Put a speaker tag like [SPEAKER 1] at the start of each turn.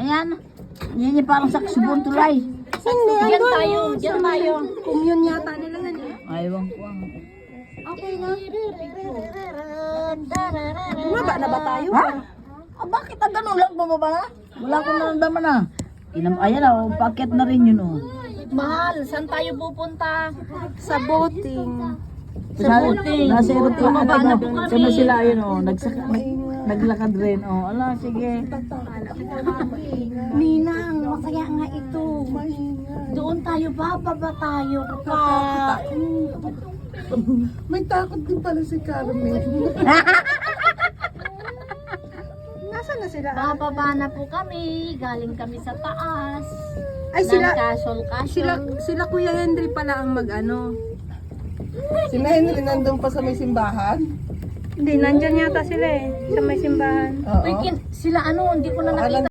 [SPEAKER 1] Ayan. Yan yung parang sa Subon Tulay.
[SPEAKER 2] Hindi,
[SPEAKER 3] Diyan tayo, diyan tayo.
[SPEAKER 2] commune yata nila yan eh.
[SPEAKER 1] Aywan ko.
[SPEAKER 2] Okay na. Bumaba na ba tayo?
[SPEAKER 1] Ha? Ah, bakit ang ganun lang bumaba na? Wala akong naramdaman na. Ayan o, paket na rin yun o.
[SPEAKER 3] Mahal, saan tayo pupunta?
[SPEAKER 2] Sa boating.
[SPEAKER 1] Nasa aeroplano
[SPEAKER 3] Bumaba na po
[SPEAKER 1] na.
[SPEAKER 3] kami.
[SPEAKER 1] Sama sila yun o. Naglakad rin o. Ala, sige.
[SPEAKER 3] Ninang, masaya nga ito. Doon tayo, bababa tayo.
[SPEAKER 2] May takot din pala si Carmen. Nasaan na sila?
[SPEAKER 3] Bababa na po kami. Galing kami sa taas.
[SPEAKER 2] Ay, sila,
[SPEAKER 3] Casual.
[SPEAKER 2] sila Kuya Henry pala ang mag-ano.
[SPEAKER 4] Sila Henry nandun pa sa may simbahan?
[SPEAKER 2] Hindi, nandyan yata sila eh. Sa may simbahan.
[SPEAKER 4] Oo.
[SPEAKER 3] Sila ano, hindi ko na nakita.